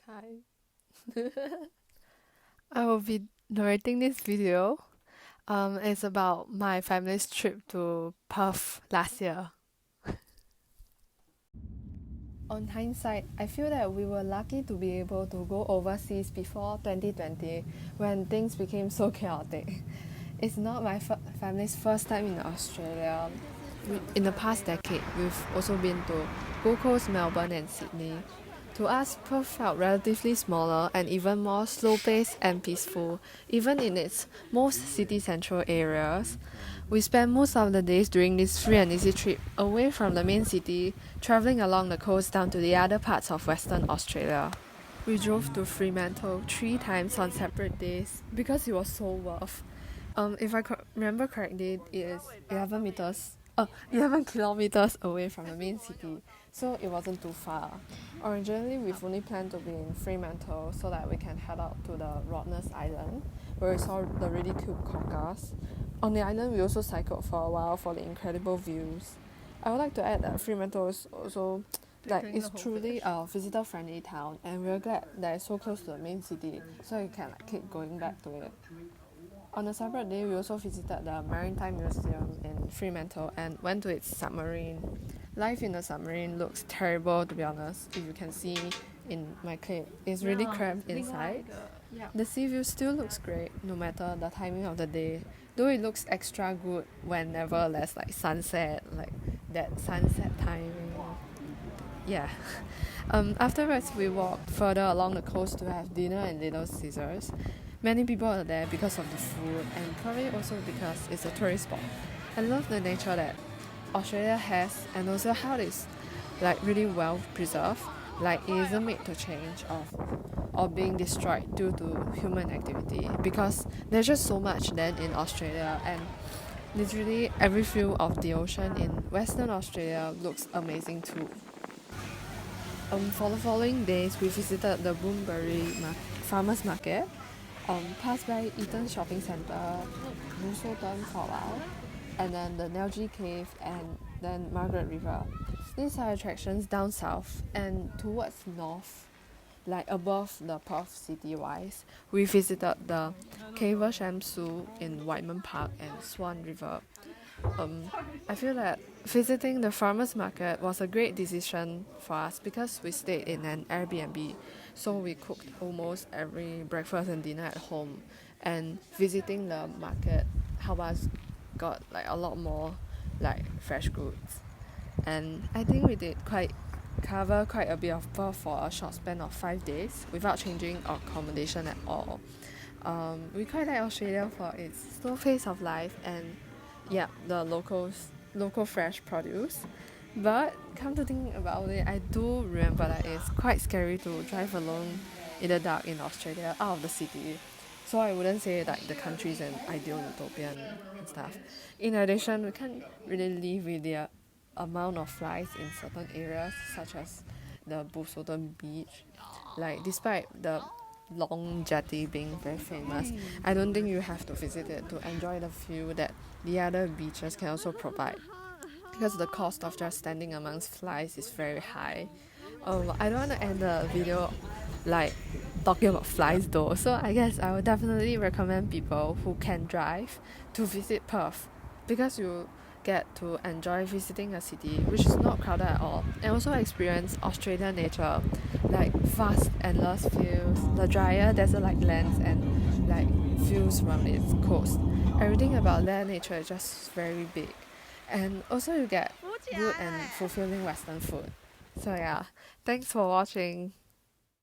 Hi. I will be narrating this video. It's about my family's trip to Perth last year. On hindsight, I feel that we were lucky to be able to go overseas before 2020 when things became so chaotic. It's not my family's first time in Australia. In the past decade, we've also been to Gold Coast, Melbourne, and Sydney. To us, Perth felt relatively smaller and even more slow paced and peaceful, even in its most city central areas. We spent most of the days during this free and easy trip away from the main city, travelling along the coast down to the other parts of Western Australia. We drove to Fremantle 3 times on separate days because it was so worth. If I remember correctly, it is 11 kilometers away from the main city, so it wasn't too far. Originally, we've only planned to be in Fremantle so that we can head out to the Rottnest Island, where we saw the really cute quokkas. On the island, we also cycled for a while for the incredible views. I would like to add that Fremantle is also it's truly a visitor-friendly town, and we're glad that it's so close to the main city, so you can keep going back to it. On a separate day, we also visited the Maritime Museum in Fremantle and went to its submarine. Life in the submarine looks terrible, to be honest. If you can see in my clip, it's really cramped inside. The sea view still looks great, no matter the timing of the day, though it looks extra good whenever there's sunset, like that sunset timing. Yeah. Afterwards, we walked further along the coast to have dinner at Little Caesars. Many people are there because of the food and probably also because it's a tourist spot. I love the nature that Australia has and also how it's really well preserved. It isn't made to change or being destroyed due to human activity, because there's just so much land in Australia, and literally every view of the ocean in Western Australia looks amazing too. For the following days, we visited the Boomberry Farmers Market, passed by Eaton Shopping Centre, Busselton for a while, and then the Nelgie Cave and then Margaret River. These are attractions down south, and towards north, above the Perth city-wise, we visited the Caversham Zoo in Whiteman Park and Swan River. I feel that visiting the farmers market was a great decision for us because we stayed in an Airbnb, so we cooked almost every breakfast and dinner at home. And visiting the market helped us got a lot more fresh goods. And I think we did cover quite a bit of Perth for a short span of 5 days without changing accommodation at all. We quite like Australia for its slow pace of life and the local fresh produce. But come to think about it, I do remember that it's quite scary to drive alone in the dark in Australia out of the city. So I wouldn't say the country is an ideal utopian and stuff. In addition, we can't really live with the amount of flies in certain areas, such as the Busselton beach. Despite the long jetty being very famous, I don't think you have to visit it to enjoy the view that the other beaches can also provide, because the cost of just standing amongst flies is very high. I don't want to end the video talking about flies though, so I guess I would definitely recommend people who can drive to visit Perth, because you get to enjoy visiting a city which is not crowded at all, and also experience Australian nature, vast endless fields, the drier desert-like lands, and views from its coast. Everything about their nature is just very big, and also you get good and fulfilling Western food. So yeah, thanks for watching.